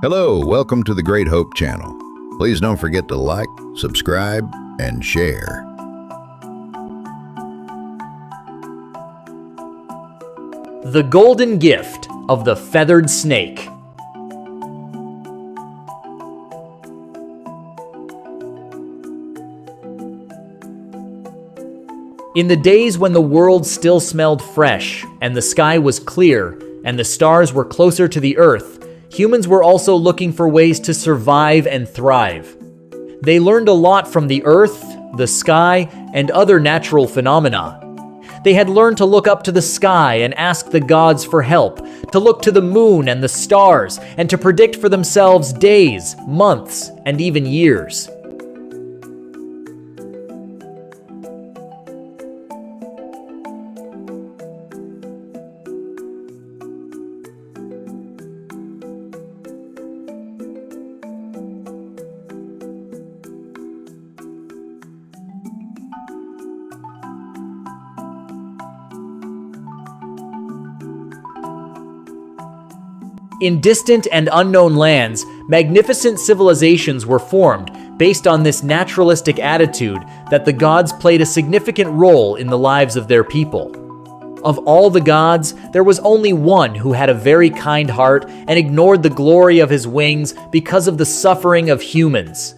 Hello, welcome to the Great Hope channel. Please don't forget to like, subscribe, and share. The Golden Gift of the Feathered Snake. In the days when the world still smelled fresh, and the sky was clear, and the stars were closer to the earth, humans were also looking for ways to survive and thrive. They learned a lot from the earth, the sky, and other natural phenomena. They had learned to look up to the sky and ask the gods for help, to look to the moon and the stars, and to predict for themselves days, months, and even years. In distant and unknown lands, magnificent civilizations were formed based on this naturalistic attitude that the gods played a significant role in the lives of their people. Of all the gods, there was only one who had a very kind heart and ignored the glory of his wings because of the suffering of humans.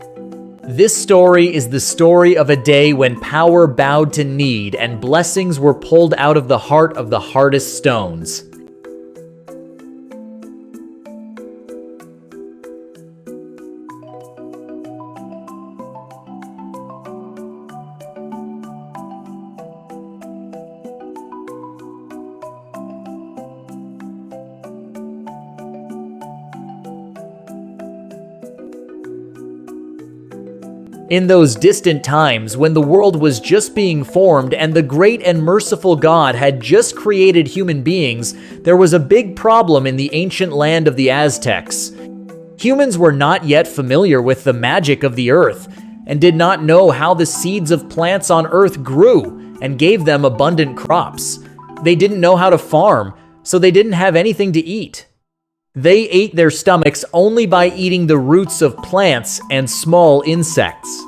This story is the story of a day when power bowed to need and blessings were pulled out of the heart of the hardest stones. In those distant times when the world was just being formed and the great and merciful God had just created human beings, there was a big problem in the ancient land of the Aztecs. Humans were not yet familiar with the magic of the earth and did not know how the seeds of plants on earth grew and gave them abundant crops. They didn't know how to farm, so they didn't have anything to eat. They ate their stomachs only by eating the roots of plants and small insects.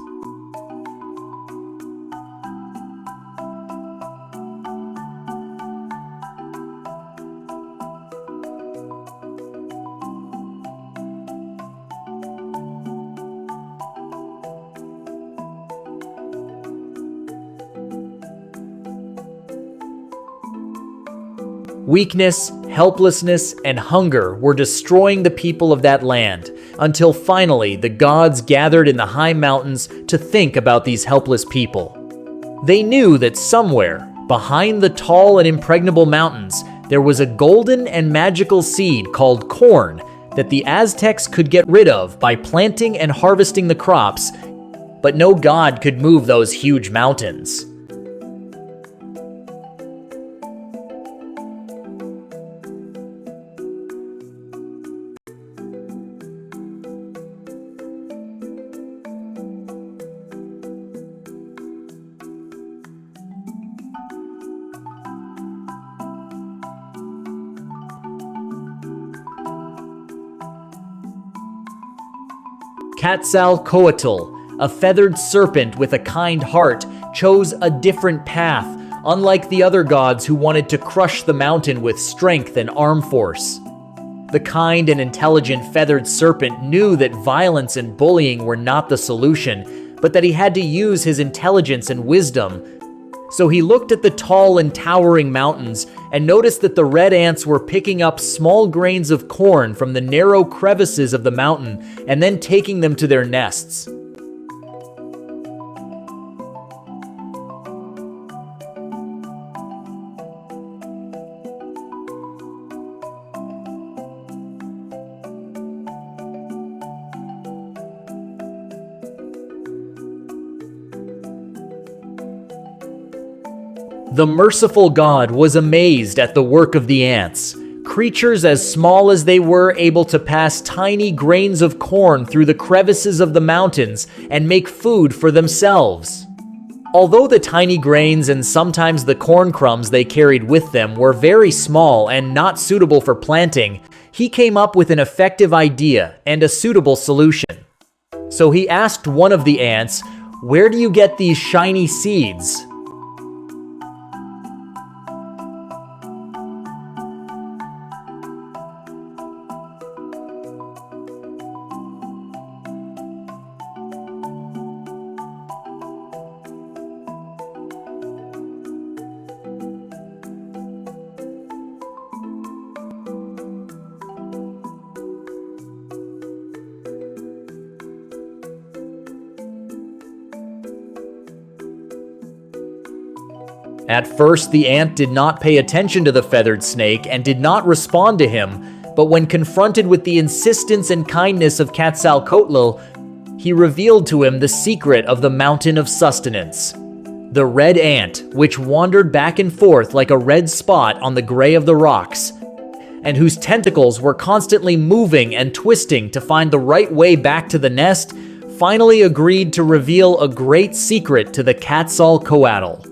Weakness, helplessness, and hunger were destroying the people of that land, until finally the gods gathered in the high mountains to think about these helpless people. They knew that somewhere, behind the tall and impregnable mountains, there was a golden and magical seed called corn that the Aztecs could get rid of by planting and harvesting the crops, but no god could move those huge mountains. Quetzalcoatl, a feathered serpent with a kind heart, chose a different path, unlike the other gods who wanted to crush the mountain with strength and arm force. The kind and intelligent feathered serpent knew that violence and bullying were not the solution, but that he had to use his intelligence and wisdom. So he looked at the tall and towering mountains and noticed that the red ants were picking up small grains of corn from the narrow crevices of the mountain and then taking them to their nests. The merciful God was amazed at the work of the ants. Creatures as small as they were able to pass tiny grains of corn through the crevices of the mountains and make food for themselves. Although the tiny grains and sometimes the corn crumbs they carried with them were very small and not suitable for planting, he came up with an effective idea and a suitable solution. So he asked one of the ants, "Where do you get these shiny seeds?" At first, the ant did not pay attention to the feathered snake and did not respond to him, but when confronted with the insistence and kindness of Quetzalcoatl, he revealed to him the secret of the mountain of sustenance. The red ant, which wandered back and forth like a red spot on the gray of the rocks, and whose tentacles were constantly moving and twisting to find the right way back to the nest, finally agreed to reveal a great secret to the Quetzalcoatl.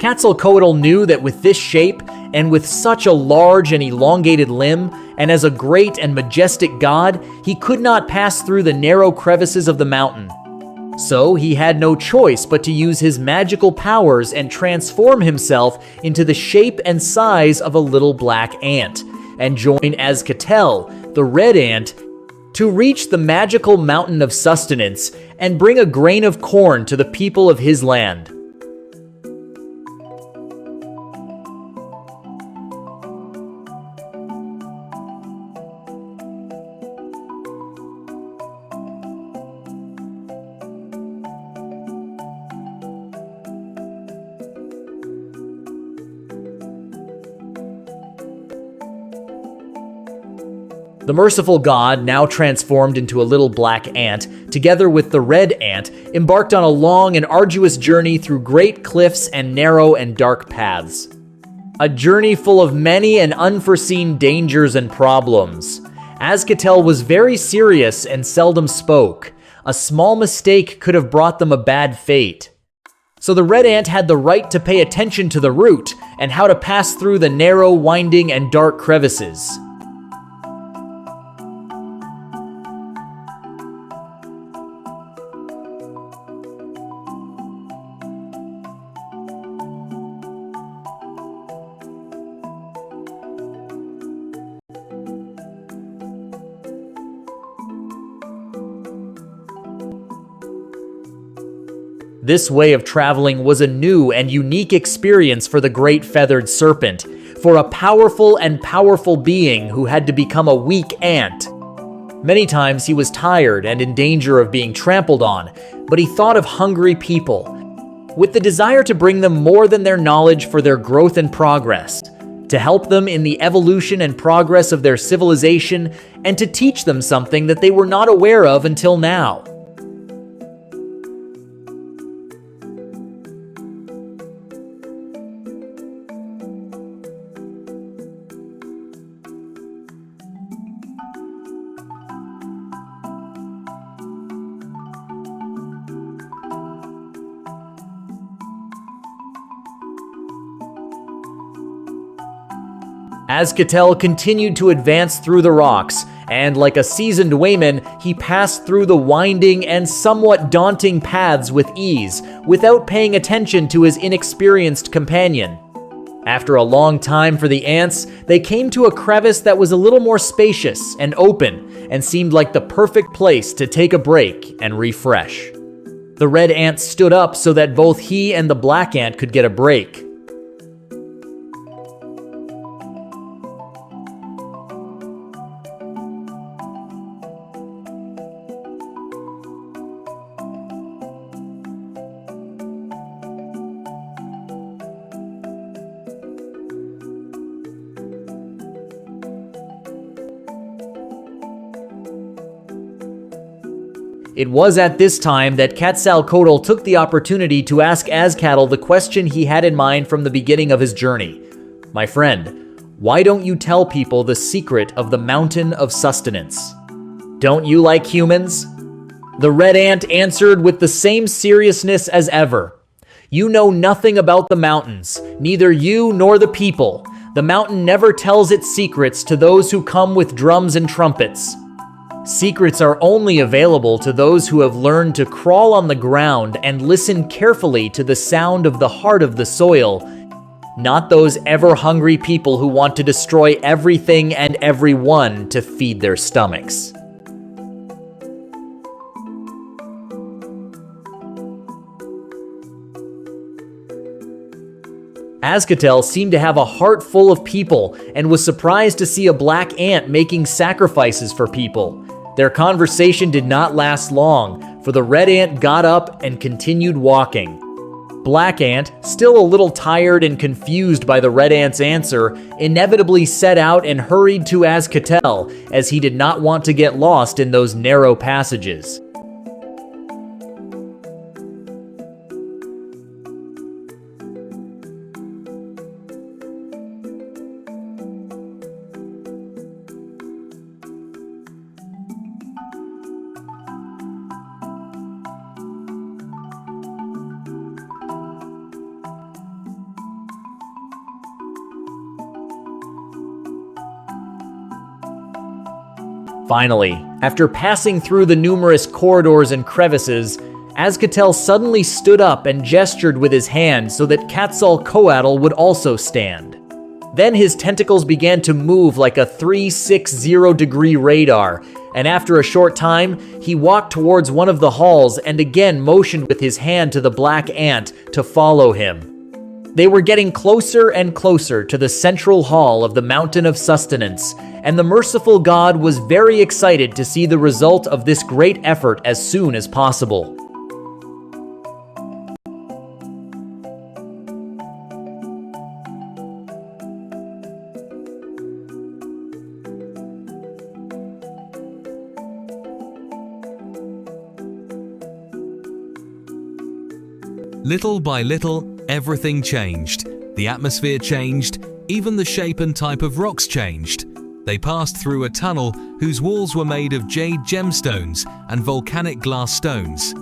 Quetzalcoatl knew that with this shape, and with such a large and elongated limb, and as a great and majestic god, he could not pass through the narrow crevices of the mountain. So he had no choice but to use his magical powers and transform himself into the shape and size of a little black ant, and join Azcatel, the red ant, to reach the magical mountain of sustenance and bring a grain of corn to the people of his land. The merciful god, now transformed into a little black ant, together with the red ant, embarked on a long and arduous journey through great cliffs and narrow and dark paths. A journey full of many and unforeseen dangers and problems. Azcatel was very serious and seldom spoke. A small mistake could have brought them a bad fate. So the red ant had the right to pay attention to the route and how to pass through the narrow, winding, and dark crevices. This way of traveling was a new and unique experience for the great feathered serpent, for a powerful being who had to become a weak ant. Many times he was tired and in danger of being trampled on, but he thought of hungry people, with the desire to bring them more than their knowledge for their growth and progress, to help them in the evolution and progress of their civilization, and to teach them something that they were not aware of until now. Azcatel continued to advance through the rocks, and like a seasoned wayman, he passed through the winding and somewhat daunting paths with ease, without paying attention to his inexperienced companion. After a long time for the ants, they came to a crevice that was a little more spacious and open, and seemed like the perfect place to take a break and refresh. The red ant stood up so that both he and the black ant could get a break. It was at this time that Quetzalcoatl took the opportunity to ask Azcatl the question he had in mind from the beginning of his journey. My friend, why don't you tell people the secret of the mountain of sustenance? Don't you like humans? The red ant answered with the same seriousness as ever. You know nothing about the mountains, neither you nor the people. The mountain never tells its secrets to those who come with drums and trumpets. Secrets are only available to those who have learned to crawl on the ground and listen carefully to the sound of the heart of the soil, not those ever-hungry people who want to destroy everything and everyone to feed their stomachs. Azcatl seemed to have a heart full of people and was surprised to see a black ant making sacrifices for people. Their conversation did not last long, for the red ant got up and continued walking. Black ant, still a little tired and confused by the red ant's answer, inevitably set out and hurried to Azcatl, as he did not want to get lost in those narrow passages. Finally, after passing through the numerous corridors and crevices, Azcatl suddenly stood up and gestured with his hand so that Quetzalcoatl would also stand. Then his tentacles began to move like a 360-degree radar, and after a short time, he walked towards one of the halls and again motioned with his hand to the black ant to follow him. They were getting closer and closer to the central hall of the Mountain of Sustenance, and the merciful god was very excited to see the result of this great effort as soon as possible. Little by little, everything changed. The atmosphere changed, even the shape and type of rocks changed. They passed through a tunnel whose walls were made of jade gemstones and volcanic glass stones.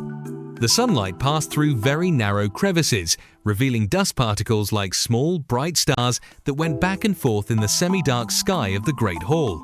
The sunlight passed through very narrow crevices, revealing dust particles like small, bright stars that went back and forth in the semi-dark sky of the Great Hall.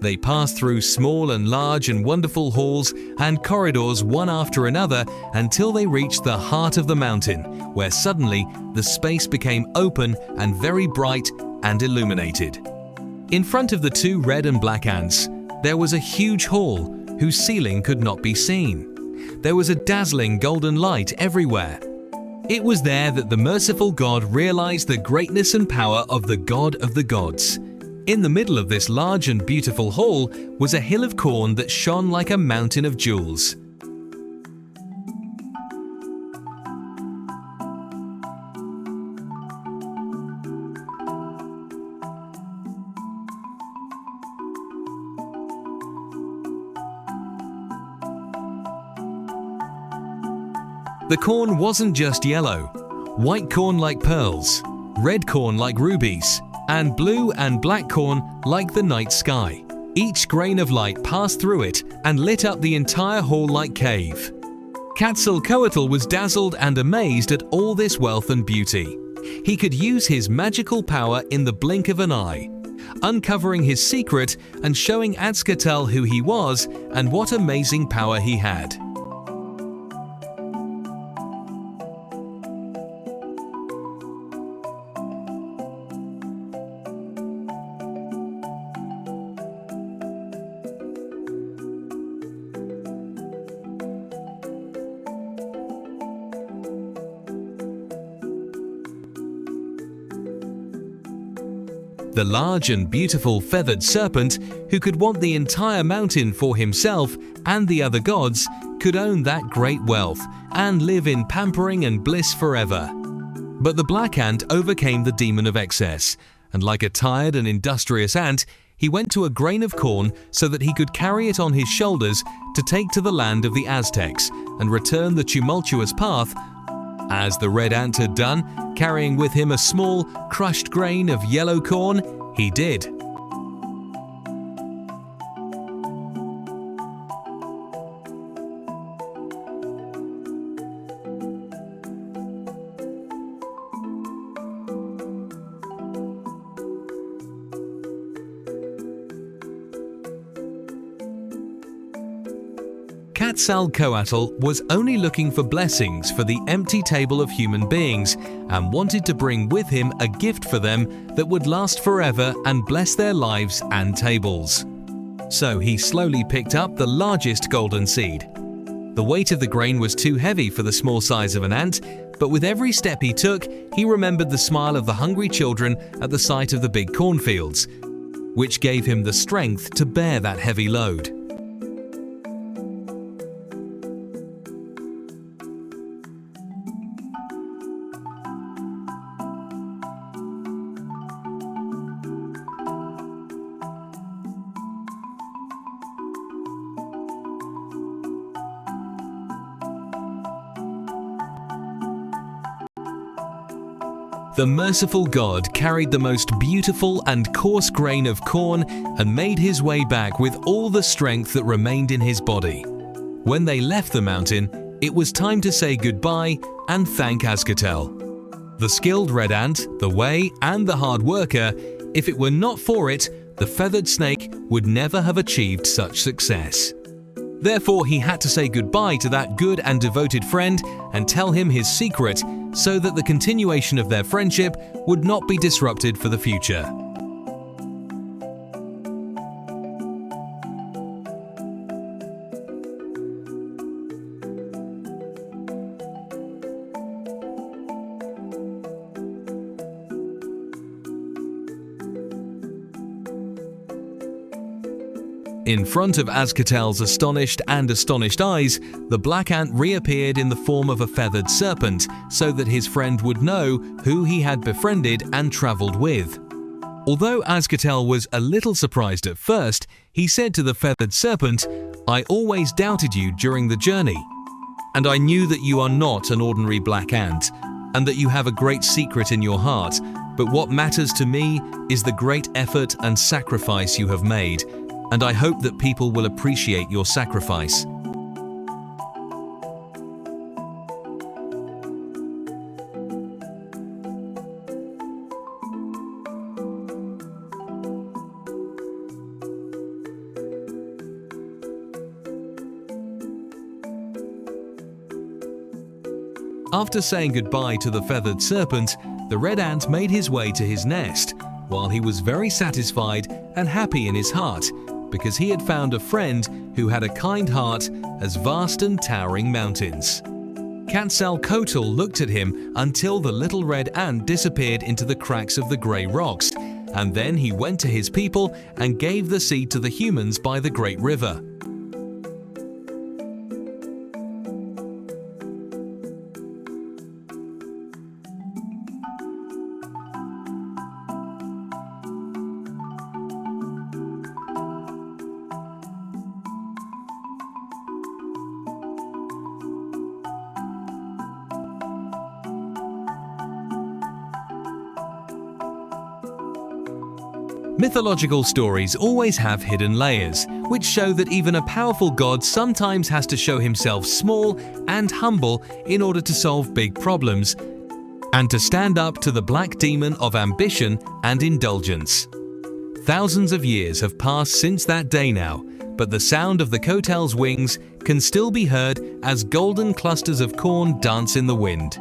They passed through small and large and wonderful halls and corridors one after another until they reached the heart of the mountain, where suddenly the space became open and very bright and illuminated. In front of the two red and black ants, there was a huge hall whose ceiling could not be seen. There was a dazzling golden light everywhere. It was there that the merciful God realized the greatness and power of the God of the gods. In the middle of this large and beautiful hall was a hill of corn that shone like a mountain of jewels. The corn wasn't just yellow. White corn like pearls, red corn like rubies, and blue and black corn like the night sky. Each grain of light passed through it and lit up the entire hall-like cave. Quetzalcoatl was dazzled and amazed at all this wealth and beauty. He could use his magical power in the blink of an eye, uncovering his secret and showing Azcatl who he was and what amazing power he had. The large and beautiful feathered serpent, who could want the entire mountain for himself and the other gods, could own that great wealth and live in pampering and bliss forever. But the black ant overcame the demon of excess, and like a tired and industrious ant, he went to a grain of corn so that he could carry it on his shoulders to take to the land of the Aztecs and return the tumultuous path, as the red ant had done, carrying with him a small, crushed grain of yellow corn. He did. Quetzalcoatl was only looking for blessings for the empty table of human beings and wanted to bring with him a gift for them that would last forever and bless their lives and tables. So he slowly picked up the largest golden seed. The weight of the grain was too heavy for the small size of an ant, but with every step he took, he remembered the smile of the hungry children at the sight of the big cornfields, which gave him the strength to bear that heavy load. The merciful God carried the most beautiful and coarse grain of corn and made his way back with all the strength that remained in his body. When they left the mountain, it was time to say goodbye and thank Azcatel. The skilled red ant, the way, and the hard worker, if it were not for it, the feathered snake would never have achieved such success. Therefore, he had to say goodbye to that good and devoted friend and tell him his secret so that the continuation of their friendship would not be disrupted for the future. In front of Azcatel's astonished eyes, the black ant reappeared in the form of a feathered serpent so that his friend would know who he had befriended and traveled with. Although Azcatel was a little surprised at first, he said to the feathered serpent, "I always doubted you during the journey, and I knew that you are not an ordinary black ant, and that you have a great secret in your heart, but what matters to me is the great effort and sacrifice you have made, and I hope that people will appreciate your sacrifice." After saying goodbye to the feathered serpent, the red ant made his way to his nest, while he was very satisfied and happy in his heart, because he had found a friend who had a kind heart as vast and towering mountains. Quetzalcoatl looked at him until the little red ant disappeared into the cracks of the grey rocks, and then he went to his people and gave the seed to the humans by the great river. Mythological stories always have hidden layers, which show that even a powerful god sometimes has to show himself small and humble in order to solve big problems, and to stand up to the black demon of ambition and indulgence. Thousands of years have passed since that day now, but the sound of the Kotel's wings can still be heard as golden clusters of corn dance in the wind.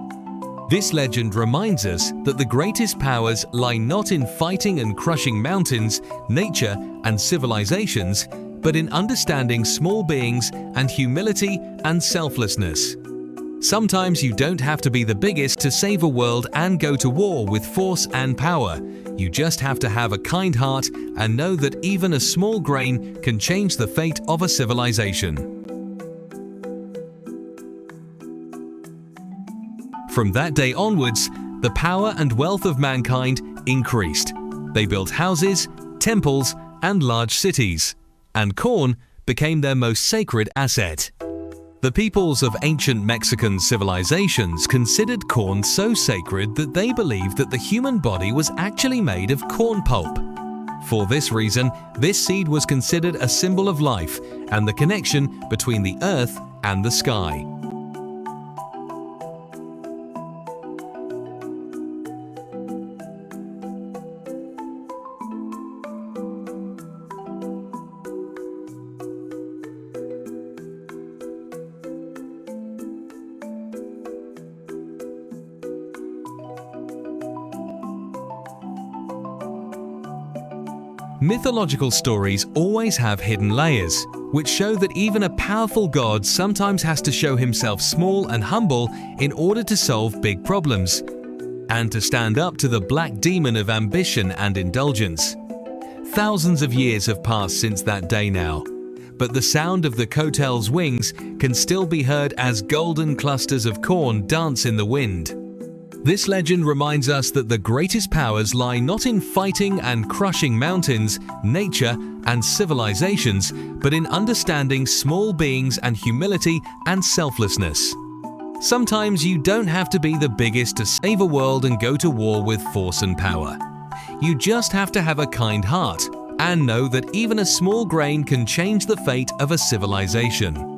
This legend reminds us that the greatest powers lie not in fighting and crushing mountains, nature, and civilizations, but in understanding small beings and humility and selflessness. Sometimes you don't have to be the biggest to save a world and go to war with force and power. You just have to have a kind heart and know that even a small grain can change the fate of a civilization. From that day onwards, the power and wealth of mankind increased. They built houses, temples, and large cities, and corn became their most sacred asset. The peoples of ancient Mexican civilizations considered corn so sacred that they believed that the human body was actually made of corn pulp. For this reason, this seed was considered a symbol of life and the connection between the earth and the sky. Mythological stories always have hidden layers, which show that even a powerful god sometimes has to show himself small and humble in order to solve big problems, and to stand up to the black demon of ambition and indulgence. Thousands of years have passed since that day now, but the sound of the kotel's wings can still be heard as golden clusters of corn dance in the wind. This legend reminds us that the greatest powers lie not in fighting and crushing mountains, nature, and civilizations, but in understanding small beings and humility and selflessness. Sometimes you don't have to be the biggest to save a world and go to war with force and power. You just have to have a kind heart and know that even a small grain can change the fate of a civilization.